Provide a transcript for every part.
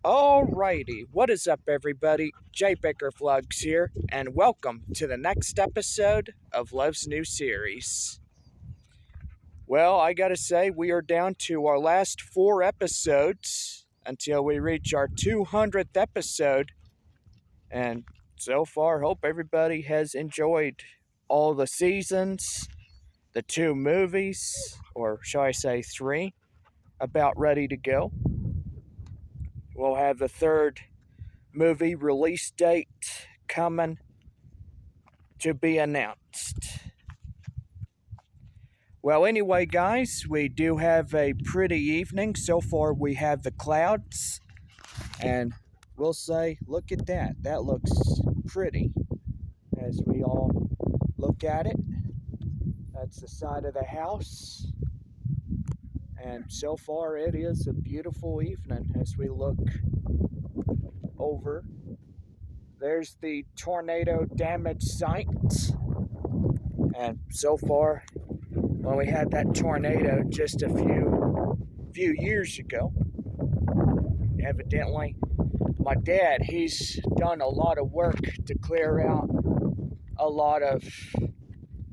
Alrighty, what is up, everybody? Jay Baker Vlogs here, and welcome to the next episode of Love's new series. Well, I gotta say, we are down to our last 4 episodes until we reach our 200th episode, and so far, hope everybody has enjoyed all the seasons, the 2 movies, or shall I say 3, about ready to go. We'll have the 3rd movie release date coming to be announced. Well, anyway, guys, we do have a pretty evening. So far, we have the clouds, and we'll say, look at that. That looks pretty as we all look at it. That's the side of the house. And so far, it is a beautiful evening as we look over. There's the tornado damage site. And so far, when we had that tornado just a few years ago, evidently, my dad, he's done a lot of work to clear out a lot of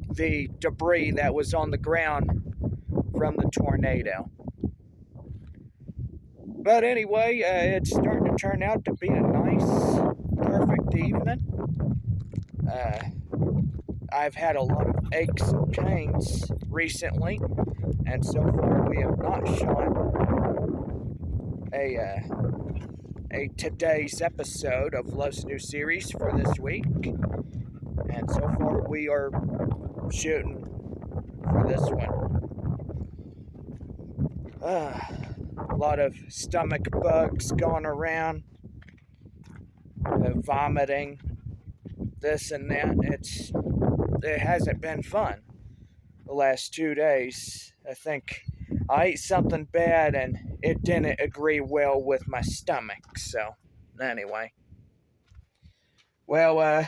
the debris that was on the ground from the tornado. But anyway, it's starting to turn out to be a nice, perfect evening. I've had a lot of aches and pains recently, and so far we have not shot a today's episode of Love's new series for this week. And so far we are shooting for this one. A lot of stomach bugs going around, vomiting, this and that. It hasn't been fun the last 2 days. I think I ate something bad and it didn't agree well with my stomach. So anyway, well,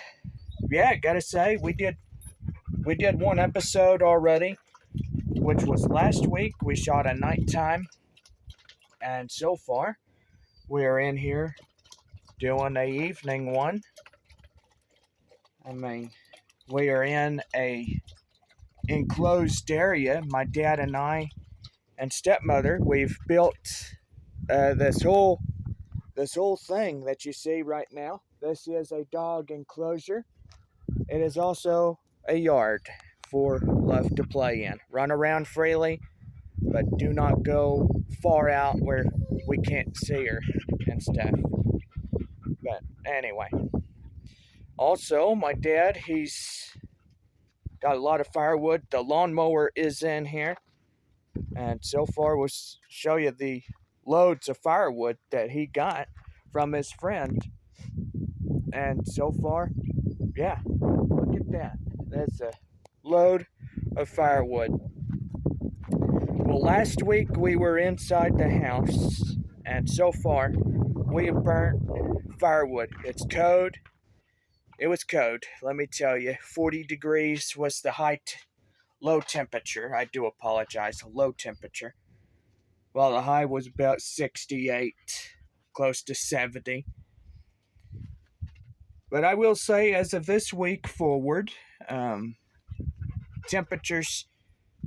yeah, gotta say we did 1 episode already, which was last week. We shot at nighttime, and so far we're in here doing a evening one. I mean, we are in a enclosed area. My dad and I and stepmother, we've built this whole thing that you see right now. This is a dog enclosure. It is also a yard for Love to play in. Run around freely, but do not go far out where we can't see her and stuff. But anyway. Also, my dad, he's got a lot of firewood. The lawnmower is in here. And so far, we'll show you the loads of firewood that he got from his friend. And so far, yeah, look at that. That's a load of firewood. Well, last week we were inside the house, and so far we have burnt firewood. It's cold. It was cold, let me tell you. 40 degrees was the low temperature. I do apologize, low temperature. Well, the high was about 68, close to 70. But I will say, as of this week forward, temperatures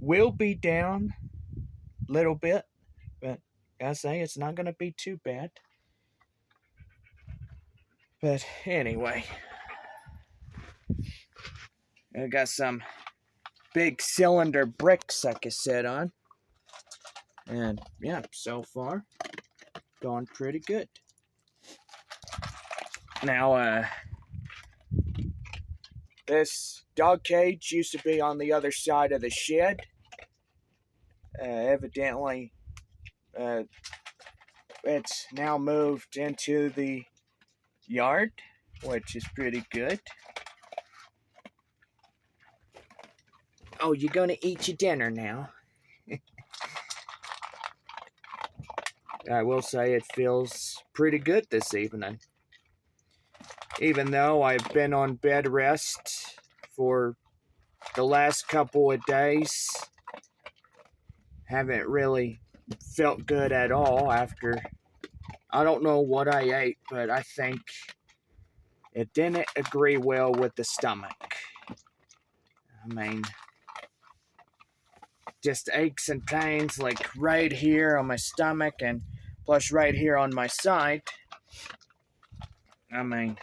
will be down a little bit. But I say it's not going to be too bad. But anyway, I got some big cylinder bricks I can sit on. And yeah, so far, going pretty good. Now, this dog cage used to be on the other side of the shed. Evidently, it's now moved into the yard, which is pretty good. Oh, you're gonna eat your dinner now. I will say it feels pretty good this evening. Even though I've been on bed rest for the last couple of days, haven't really felt good at all after I don't know what I ate, but I think it didn't agree well with the stomach. I mean, just aches and pains like right here on my stomach and plus right here on my side. I mean,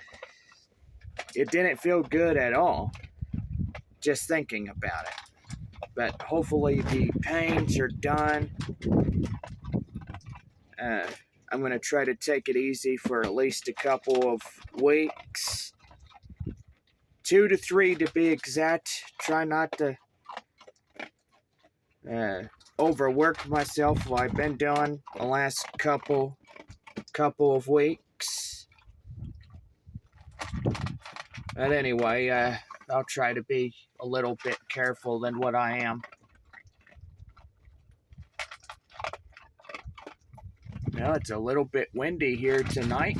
it didn't feel good at all, just thinking about it. But hopefully the pains are done. I'm going to try to take it easy for at least a couple of weeks. 2 to 3 to be exact. Try not to overwork myself like I've been doing the last couple of weeks. But anyway, I'll try to be a little bit careful than what I am. Now it's a little bit windy here tonight,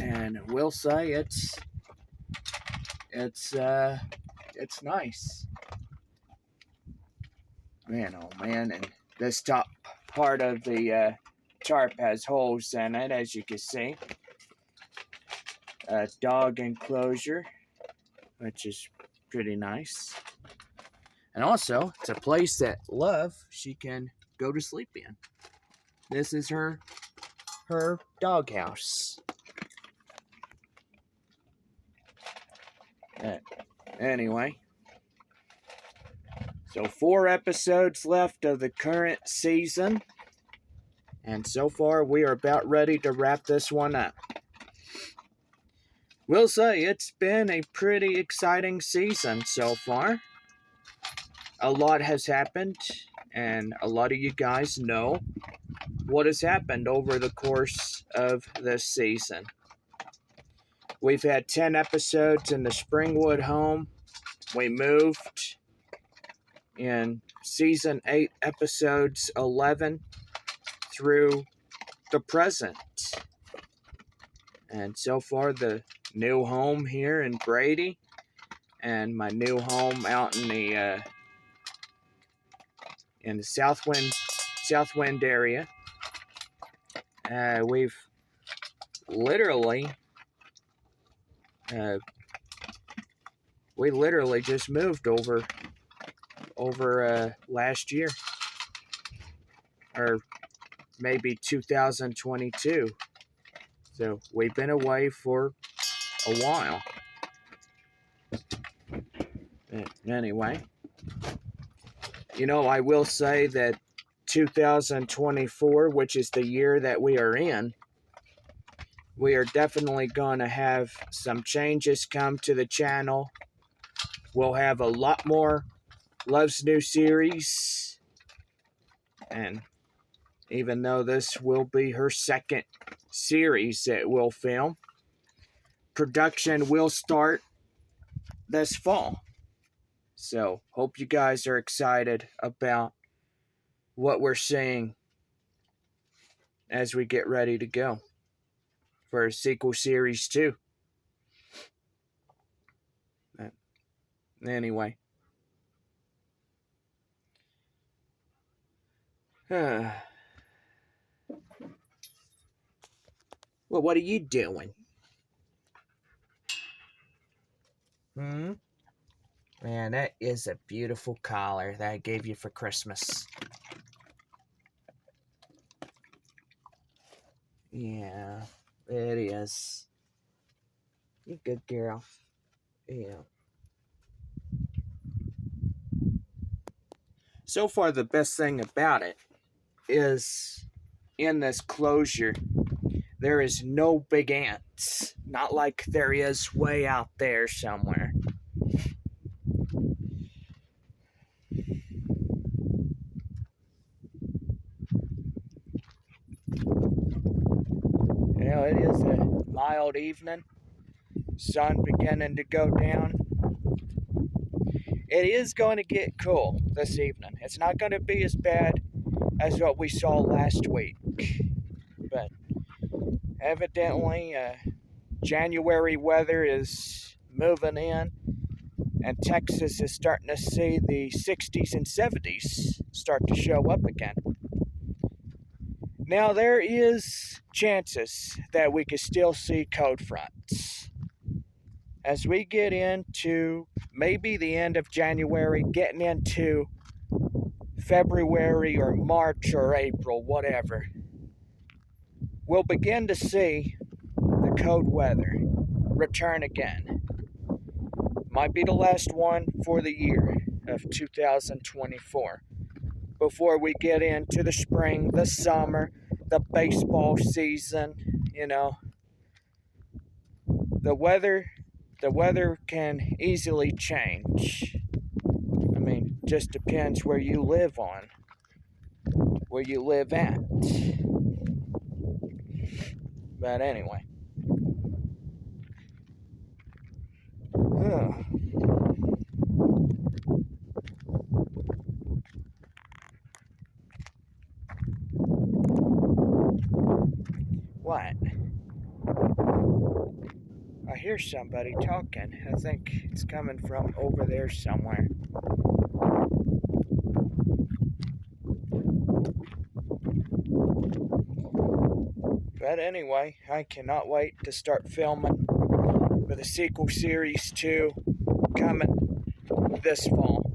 and I will say it's nice. Man, oh man, and this top part of the tarp has holes in it, as you can see. A dog enclosure, which is pretty nice. And also, it's a place that Love, she can go to sleep in. This is her doghouse. Anyway, so 4 episodes left of the current season, and so far we are about ready to wrap this one up. We'll say it's been a pretty exciting season so far. A lot has happened, and a lot of you guys know what has happened over the course of this season. We've had 10 episodes in the Springwood home. We moved in season 8 episodes 11 through the present. And so far the new home here in Brady and my new home out in the Southwind area. We've literally just moved over last year, or maybe 2022. So we've been away for a while. Anyway, I will say that 2024, which is the year that we are in, we are definitely going to have some changes come to the channel. We'll have a lot more Love's new series. And even though this will be her second series that we'll film, production will start this fall. So, hope you guys are excited about what we're seeing as we get ready to go for sequel series 2. Anyway. Well, what are you doing? Man, that is a beautiful collar that I gave you for Christmas. Yeah, it is. You good girl. Yeah. So far, the best thing about it is in this closure, there is no big ants. Not like there is way out there somewhere. It is a mild evening. Sun beginning to go down. It is going to get cool this evening. It's not going to be as bad as what we saw last week. But evidently, January weather is moving in, and Texas is starting to see the 60s and 70s start to show up again. Now, there is chances that we could still see cold fronts. As we get into maybe the end of January, getting into February or March or April, whatever, we'll begin to see the cold weather return again. Might be the last one for the year of 2024 before we get into the spring, the summer, the baseball season. The weather can easily change. I mean, just depends where you live at. But anyway. What? I hear somebody talking. I think it's coming from over there somewhere. But anyway, I cannot wait to start filming for the sequel series 2 coming this fall.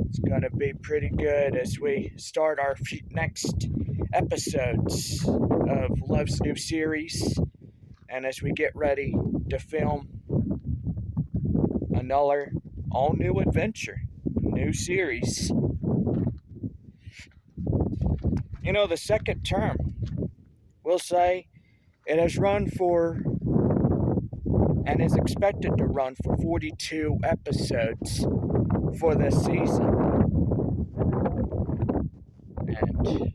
It's gonna be pretty good as we start our next episodes of Love's new series, and as we get ready to film another all new adventure, new series. The second term, we'll say it has run for and is expected to run for 42 episodes for this season. And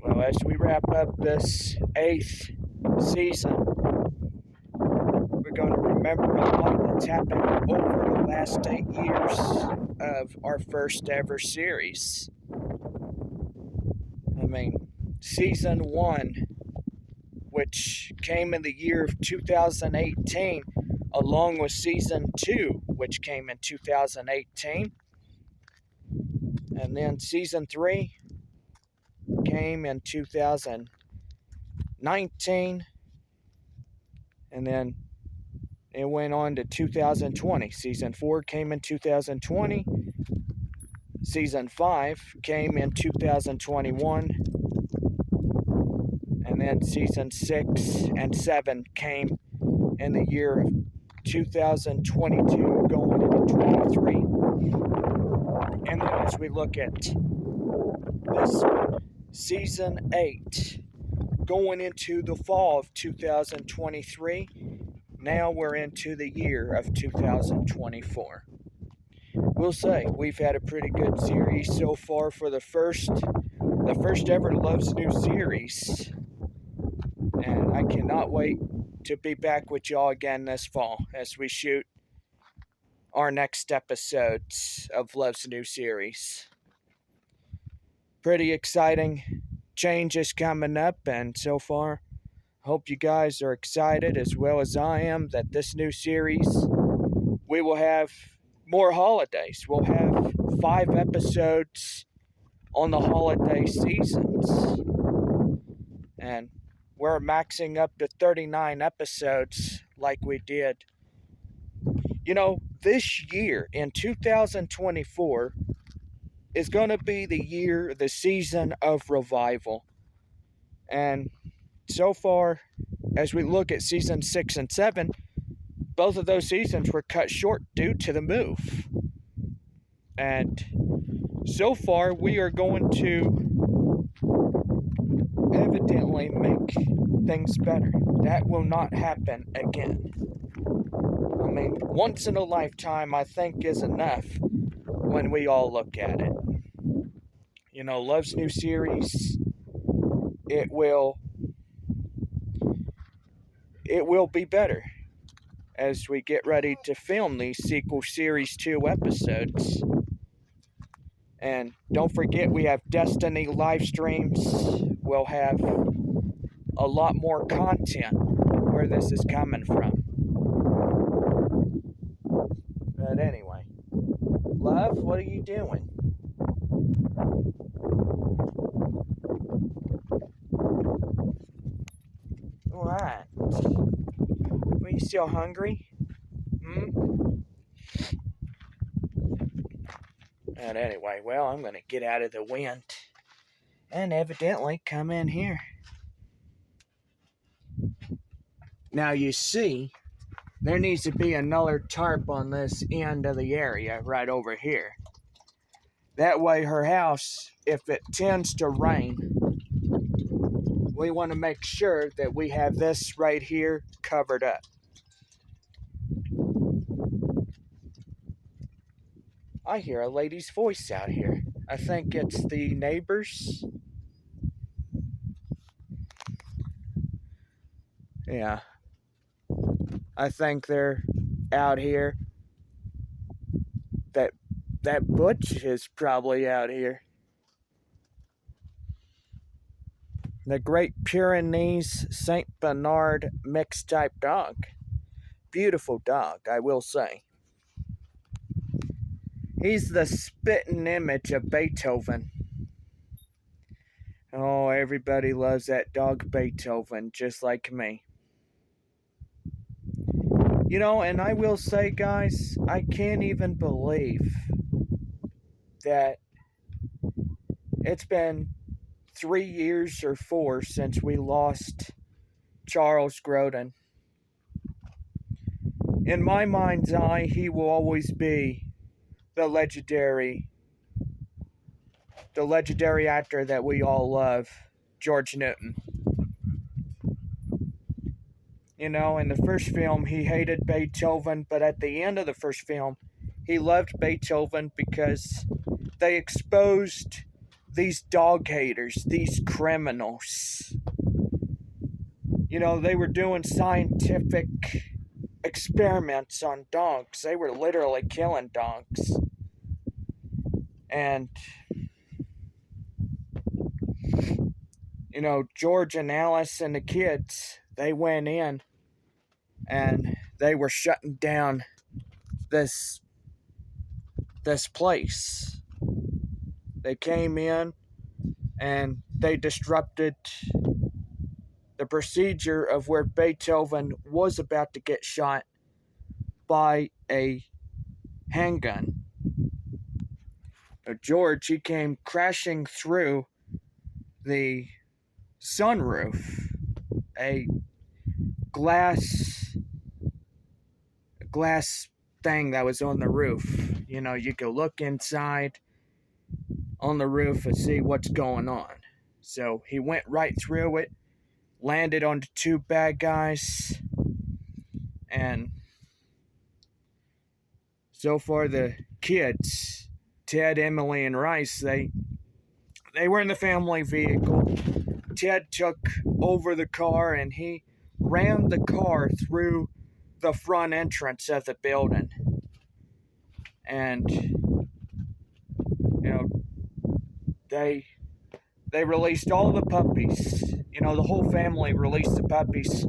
well, as we wrap up this 8th season, we're going to remember a lot that's happened over the last 8 years of our first ever series. I mean, season 1, which came in the year of 2018, along with season 2, which came in 2018. And then season 3 came in 2019. And then it went on to 2020. Season 4 came in 2020. Season 5 came in 2021. And then season 6 and 7 came in the year of 2022 going into 23. And then as we look at this season 8 going into the fall of 2023, now we're into the year of 2024. We'll say we've had a pretty good series so far for the first ever Love's New series. And I cannot wait to be back with y'all again this fall as we shoot our next episodes of Love's New series. Pretty exciting changes coming up, and so far, hope you guys are excited as well as I am that this new series, we will have more holidays. We'll have 5 episodes on the holiday seasons. And we're maxing up to 39 episodes like we did. This year in 2024 is going to be the season of revival. And so far, as we look at season 6 and 7, both of those seasons were cut short due to the move. And so far, we are going to evidently make things better. That will not happen again. I mean, once in a lifetime, I think, is enough when we all look at it. Love's New series, it will be better as we get ready to film these sequel series 2 episodes. And don't forget, we have Destiny live streams. We'll have a lot more content where this is coming from. But anyway, love, what are you doing? still hungry? And anyway, well, I'm going to get out of the wind and evidently come in here. Now you see, there needs to be another tarp on this end of the area right over here. That way her house, if it tends to rain, we want to make sure that we have this right here covered up. I hear a lady's voice out here. I think it's the neighbors. Yeah. I think they're out here. That Butch is probably out here. The Great Pyrenees Saint Bernard mixed type dog. Beautiful dog, I will say. He's the spitting image of Beethoven. Oh, everybody loves that dog Beethoven, just like me. You know, and I will say, guys, I can't even believe that it's been 3 years or 4 since we lost Charles Grodin. In my mind's eye, he will always be the legendary actor that we all love, George Newton. You know, in the first film, he hated Beethoven, but at the end of the first film, he loved Beethoven because they exposed these dog haters, these criminals. You know, they were doing scientific experiments on dogs. They were literally killing dogs. And, you know, George and Alice and the kids, they went in and they were shutting down this place. They came in and they disrupted the procedure of where Beethoven was about to get shot by a handgun. George, he came crashing through the sunroof, a glass thing that was on the roof. You know, you could look inside on the roof and see what's going on. So he went right through it, landed on the 2 bad guys, and so far the kids, Ted, Emily, and Rice, they were in the family vehicle. Ted took over the car and he rammed the car through the front entrance of the building. And, you know, they released all the puppies. You know, the whole family released the puppies.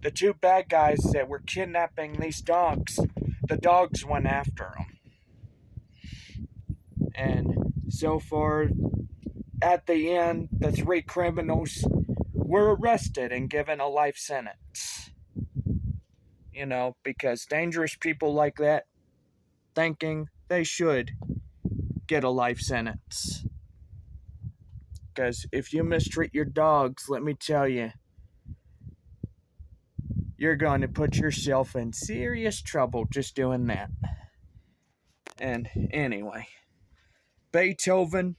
The 2 bad guys that were kidnapping these dogs, the dogs went after them. And so far, at the end, the 3 criminals were arrested and given a life sentence. You know, because dangerous people like that, thinking they should get a life sentence. Because if you mistreat your dogs, let me tell you, you're going to put yourself in serious trouble just doing that. And anyway, Beethoven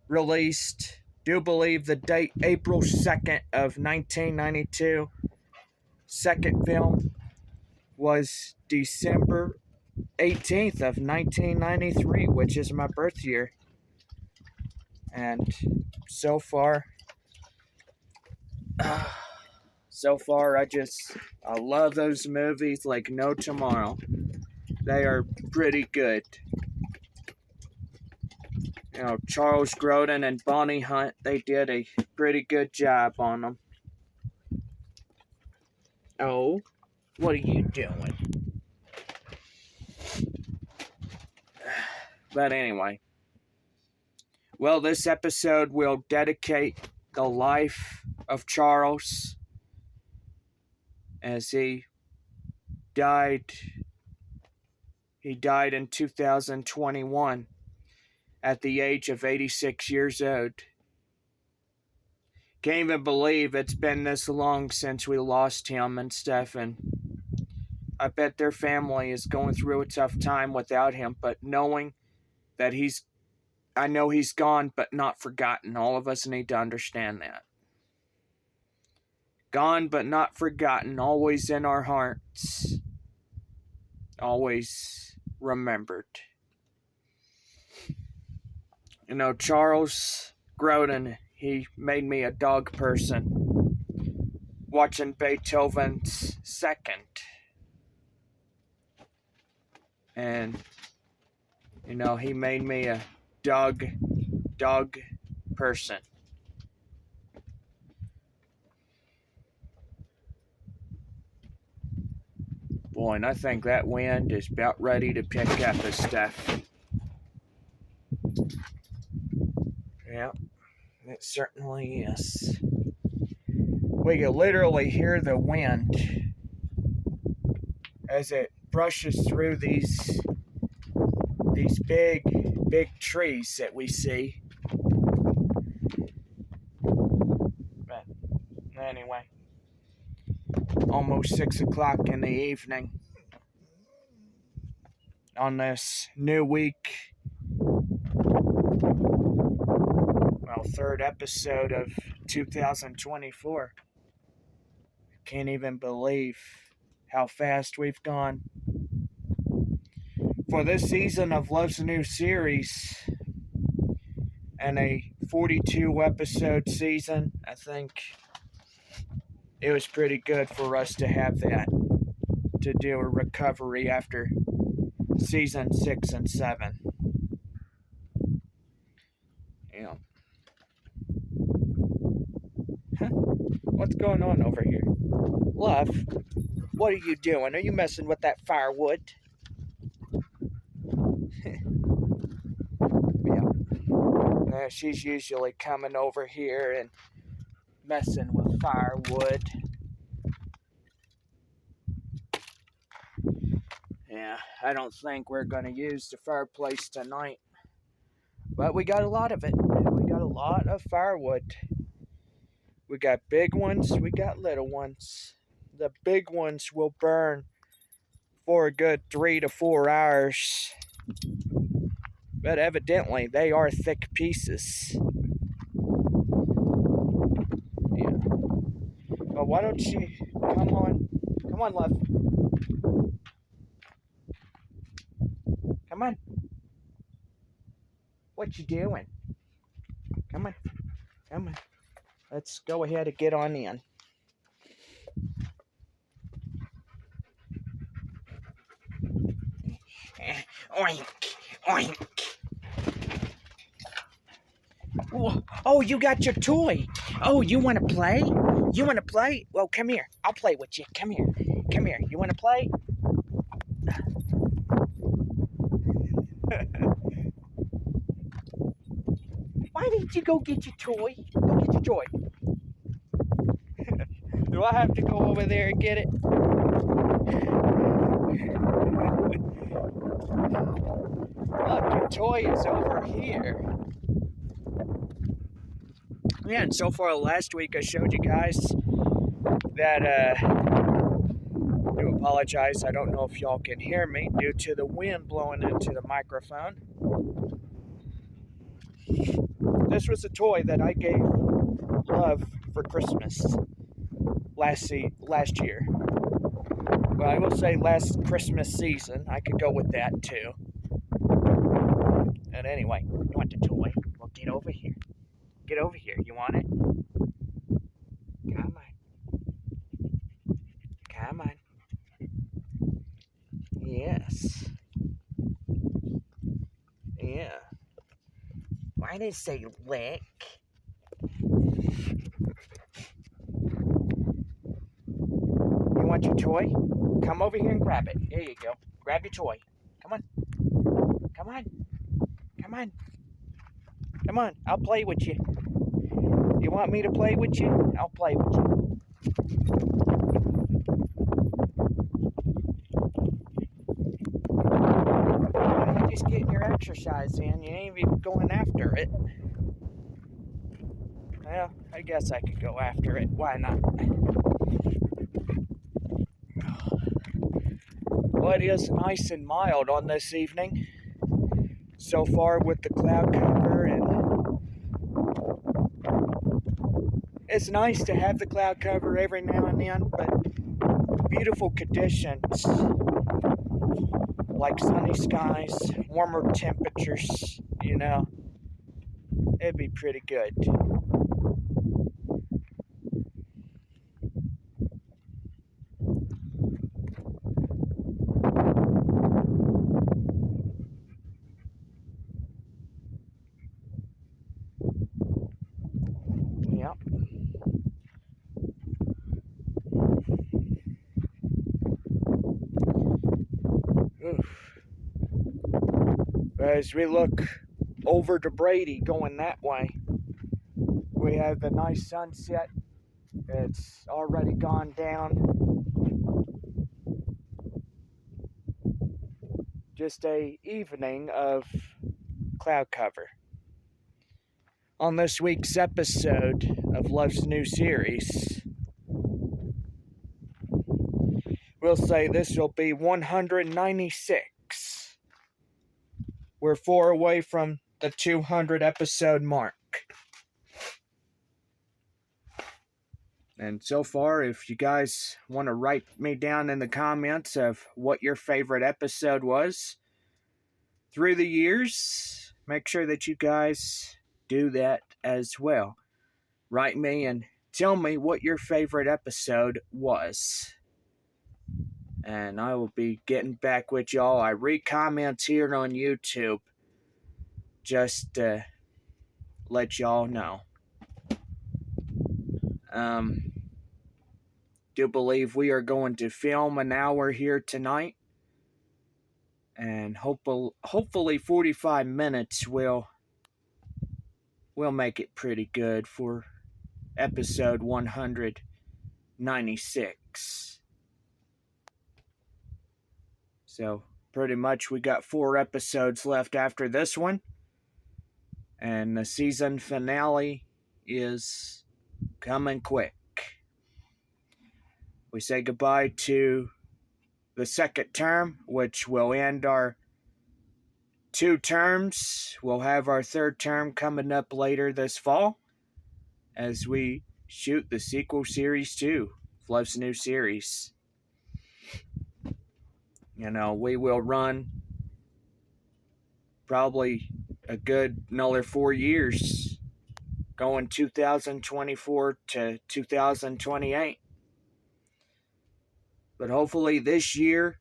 released, do believe the date, April 2nd of 1992. Second film was December 18th of 1993, which is my birth year. And so far, I love those movies like no tomorrow. They are pretty good. You know, Charles Grodin and Bonnie Hunt, they did a pretty good job on them. Oh, what are you doing? But anyway, well, this episode will dedicate the life of Charles as he died. He died in 2021 at the age of 86 years old. Can't even believe it's been this long since we lost him and Stefan. I bet their family is going through a tough time without him, but knowing that I know he's gone, but not forgotten. All of us need to understand that. Gone, but not forgotten, always in our hearts. Always remembered. You know, Charles Grodin, he made me a dog person. Watching Beethoven's Second. And, you know, he made me a dog person. Boy, and I think that wind is about ready to pick up his stuff. Yeah, it certainly is. We can literally hear the wind as it brushes through these big trees that we see. But anyway, almost 6 o'clock in the evening on this new week. Well, third episode of 2024. Can't even believe how fast we've gone. For this season of Love's New Series and a 42 episode season, I think it was pretty good for us to have that, to do a recovery after season 6 and 7. Yeah. What's going on over here? Love, what are you doing? Are you messing with that firewood? Yeah. She's usually coming over here and messing with firewood. Yeah, I don't think we're going to use the fireplace tonight. But we got a lot of it. We got a lot of firewood. We got big ones, we got little ones. The big ones will burn for a good 3 to 4 hours. But evidently, they are thick pieces. Yeah. Well, why don't you come on? Come on, love. Come on. What you doing? Come on. Come on. Let's go ahead and get on in. Oink, oink. Oh, you got your toy. Oh, you want to play? You want to play? Well, come here. I'll play with you. Come here. Come here. You want to play? Why didn't you go get your toy? Go get your toy. Do I have to go over there and get it? Look, your toy is over here. Yeah, and so far last week I showed you guys that, I do apologize, I don't know if y'all can hear me due to the wind blowing into the microphone. This was a toy that I gave Love for Christmas last year. Well, I will say last Christmas season. I could go with that too. And anyway, you want the toy? Well, get over here. Get over here. You want it? Come on. Come on. Yes. Yeah. Why did it say lick? You want your toy? Come over here and grab it. There you go. Grab your toy. Come on. Come on. Come on. Come on. I'll play with you. You want me to play with you? I'll play with you. exercise in, you ain't even going after it. Well, I guess I could go after it. Why not? Well, it is nice and mild on this evening so far with the cloud cover, and it's nice to have the cloud cover every now and then, but beautiful conditions like sunny skies, warmer temperatures, it'd be pretty good. Yep. Oof. As we look over to Brady going that way, we have the nice sunset. It's already gone down. Just a evening of cloud cover. On this week's episode of Love's new series, we'll say this will be 196. We're 4 away from the 200 episode mark. And so far, if you guys want to write me down in the comments of what your favorite episode was through the years, make sure that you guys do that as well. Write me and tell me what your favorite episode was. And I will be getting back with y'all. I read comments here on YouTube just to let y'all know. Do believe we are going to film an hour here tonight, and hopefully 45 minutes will make it pretty good for episode 196. So pretty much we got 4 episodes left after this one, and the season finale is coming quick. We say goodbye to the second term, which will end our 2 terms. We'll have our 3rd term coming up later this fall as we shoot the sequel series to Love's new series. We will run probably a good another 4 years, going 2024 to 2028. But hopefully this year,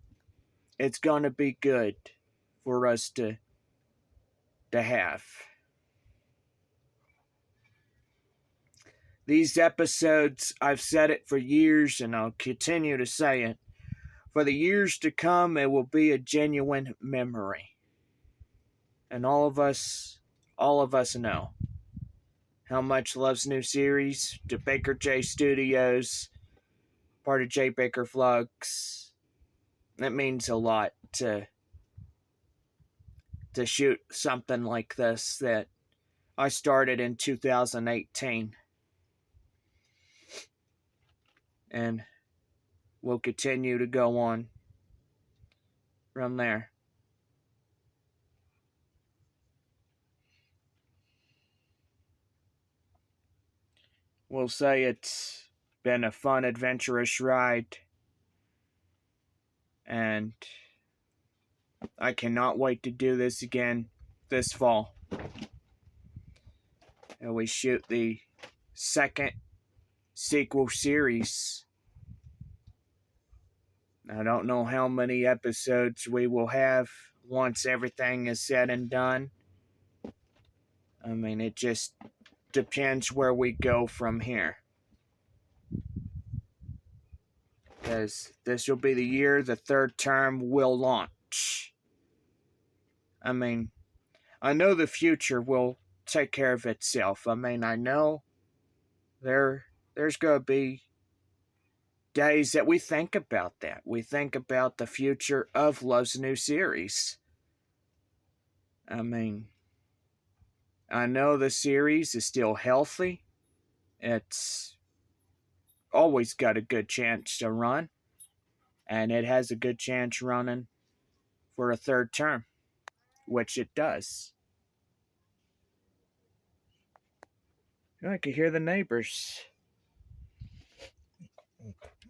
it's going to be good for us to have. These episodes, I've said it for years, and I'll continue to say it. For the years to come, it will be a genuine memory. And all of us know how much Love's new series, to Baker J Studios, part of J Baker Vlogs, it means a lot to shoot something like this that I started in 2018. And we'll continue to go on from there. We'll say it's been a fun, adventurous ride. And I cannot wait to do this again this fall. And we shoot the 2nd sequel series. I don't know how many episodes we will have once everything is said and done. I mean, it just depends where we go from here. Because this will be the year the 3rd term will launch. I mean, I know the future will take care of itself. I mean, I know there's going to be days that we think about that. We think about the future of Love's new series. I mean, I know the series is still healthy. It's always got a good chance to run, and it has a good chance running for a third term, which it does. I can hear the neighbors.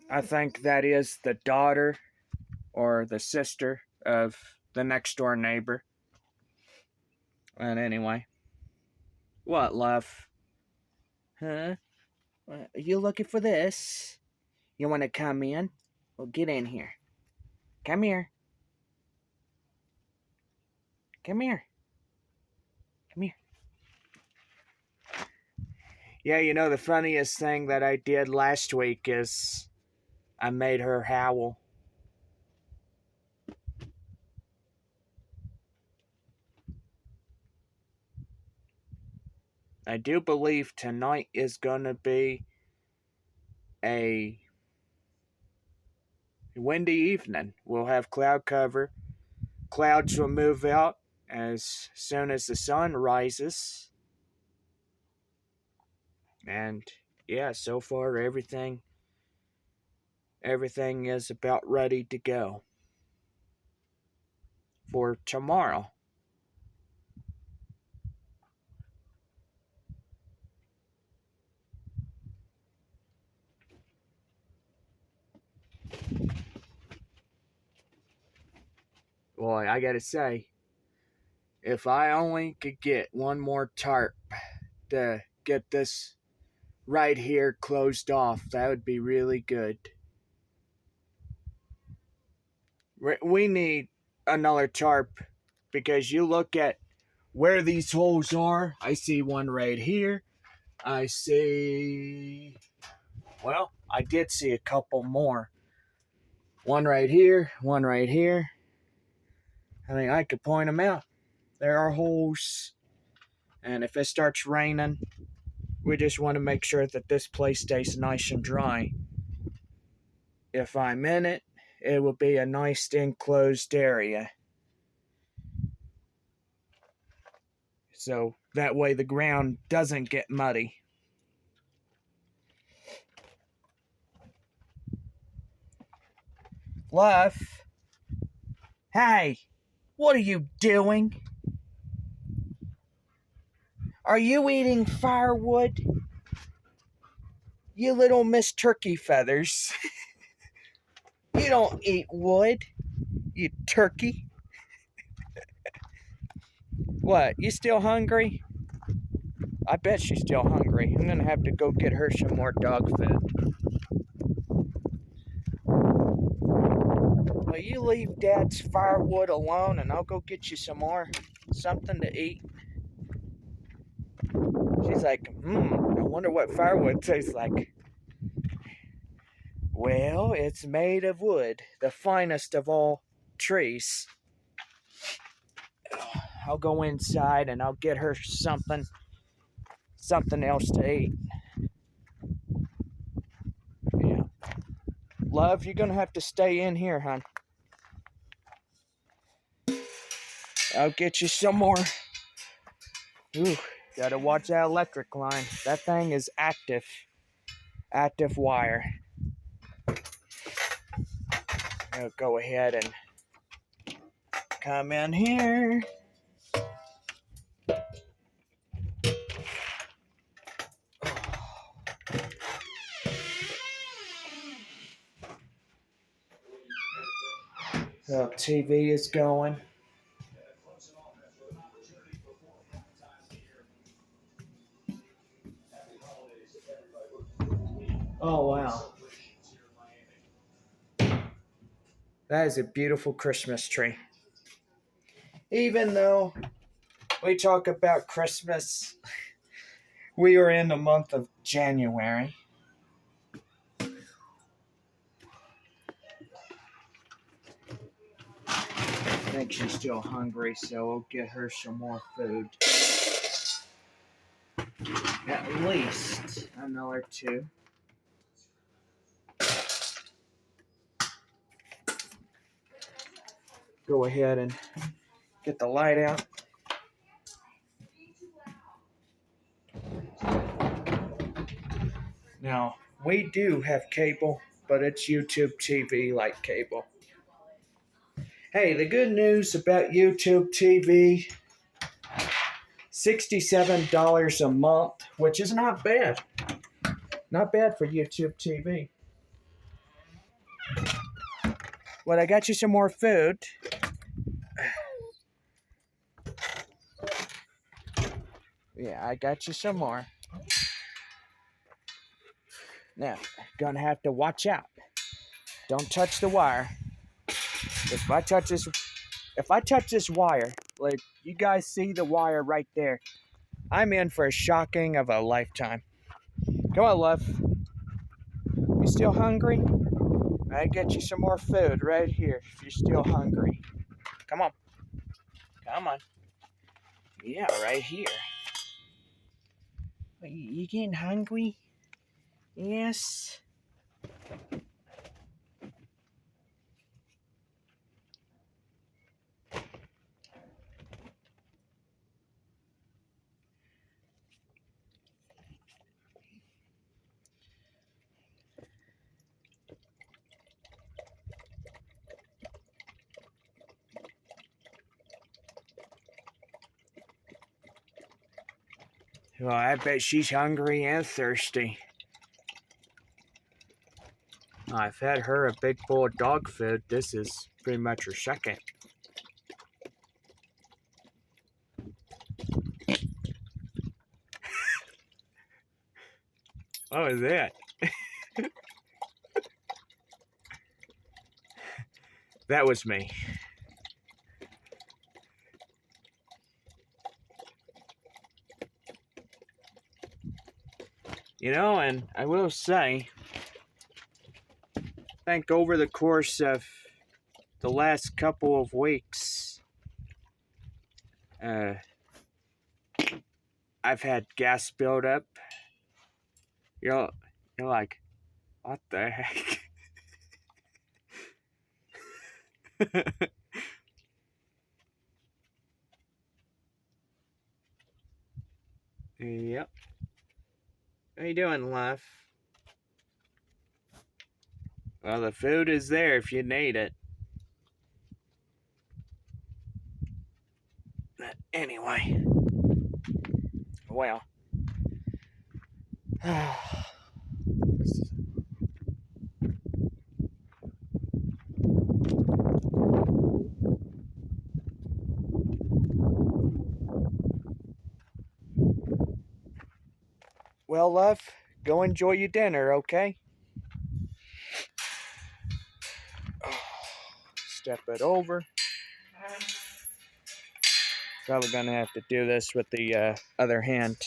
I think that is the daughter or the sister of the next door neighbor. And anyway, what, love? Huh? Are you looking for this? You want to come in? Well, get in here. Come here. Come here. Come here. Yeah, you know, the funniest thing that I did last week is I made her howl. I do believe tonight is going to be a windy evening. We'll have cloud cover. Clouds will move out as soon as the sun rises. And yeah, so far everything is about ready to go for tomorrow. Boy, I gotta say, if I only could get one more tarp to get this right here closed off, that would be really good. We need another tarp because you look at where these holes are. I see one right here. I see, well, I did see a couple more. One right here, one right here. I mean, I could point them out. There are holes. And if it starts raining, we just want to make sure that this place stays nice and dry. If I'm in it, it will be a nice enclosed area. So that way the ground doesn't get muddy. Love, hey, what are you doing? Are you eating firewood? You little Miss Turkey Feathers. You don't eat wood, you turkey. What, you still hungry? I bet she's still hungry. I'm gonna have to go get her some more dog food. Will you leave Dad's firewood alone and I'll go get you some more, something to eat? She's like, I wonder what firewood tastes like. Well, it's made of wood, the finest of all trees. I'll go inside and I'll get her something else to eat. Yeah. Love, you're gonna have to stay in here, hon. I'll get you some more. Ooh, gotta watch that electric line. That thing is active. Active wire. I'll go ahead and come in here. The TV is going. Oh, wow. That is a beautiful Christmas tree. Even though we talk about Christmas, we are in the month of January. I think she's still hungry, so we'll get her some more food. At least another 2. Go ahead and get the light out. Now, we do have cable, but it's YouTube TV like cable. Hey, the good news about YouTube TV, $67 a month, which is not bad. Not bad for YouTube TV. Well, I got you some more food. Yeah, I got you some more. Now, gonna have to watch out. Don't touch the wire. If I touch this wire, like you guys see the wire right there, I'm in for a shocking of a lifetime. Come on, love. You still hungry? I get you some more food right here if you're still hungry. Come on. Come on. Yeah, right here. You getting hungry? Yes. Well, I bet she's hungry and thirsty. I've had her a big bowl of dog food. This is pretty much her second. What was that? That was me. You know, and I will say, I think over the course of the last couple of weeks, I've had gas buildup. You're like, what the heck? Yep. How you doing, love? Well, the food is there if you need it. But anyway. Well. Well, love, go enjoy your dinner, okay? Step it over. Probably gonna have to do this with the other hand.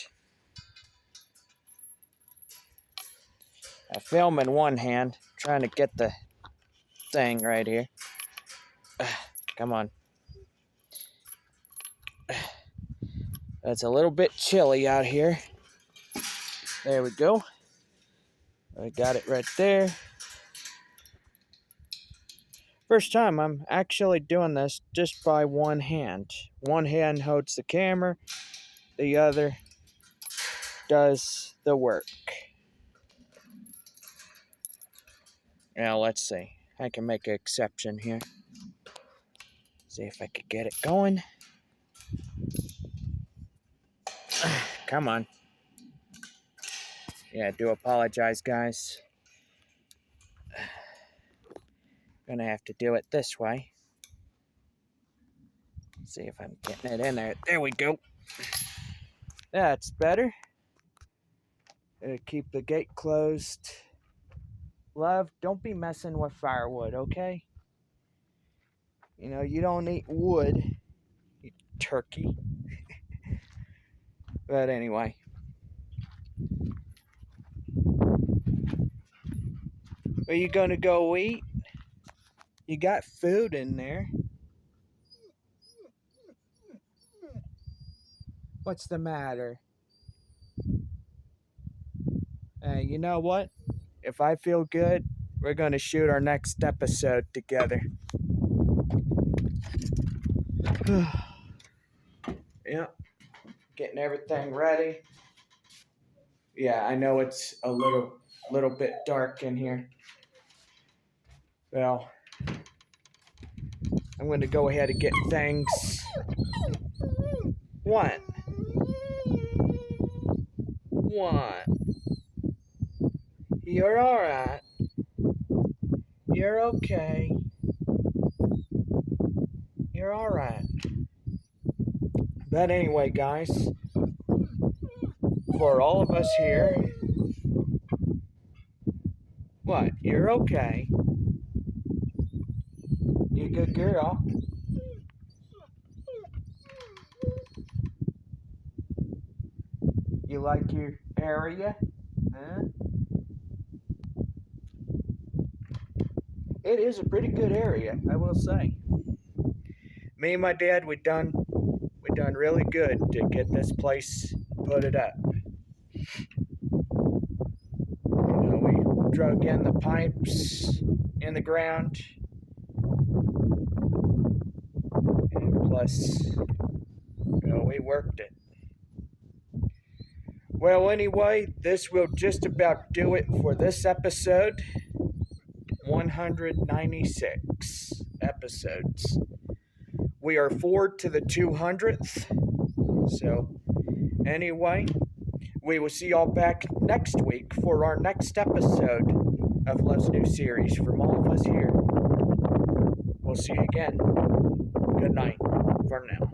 I film in one hand, trying to get the thing right here. Come on. It's a little bit chilly out here. There we go. I got it right there. First time I'm actually doing this just by one hand. One hand holds the camera, the other does the work. Now let's see. I can make an exception here. See if I could get it going. Come on. Yeah, I do apologize, guys. Gonna have to do it this way. See if I'm getting it in there. There we go. That's better. Keep the gate closed. Love, don't be messing with firewood, okay? You know, you don't eat wood, you turkey. But anyway. Are you gonna go eat? You got food in there. What's the matter? You know what? If I feel good, we're gonna shoot our next episode together. Yeah, getting everything ready. Yeah, I know it's a little a little bit dark in here. Well, I'm going to go ahead and get things. What? What? You're alright. You're okay. You're alright. But anyway, guys, for all of us here, what? You're okay. You a good girl. You like your area? Huh? It is a pretty good area, I will say. Me and my dad, we done really good to get this place put it up. We drug in the pipes in the ground, and plus, we worked it. Well, anyway, this will just about do it for this episode. 196 episodes. We are forward to the 200th. So, anyway, we will see y'all back next week for our next episode of Love's new series from all of us here. We'll see you again. Good night for now.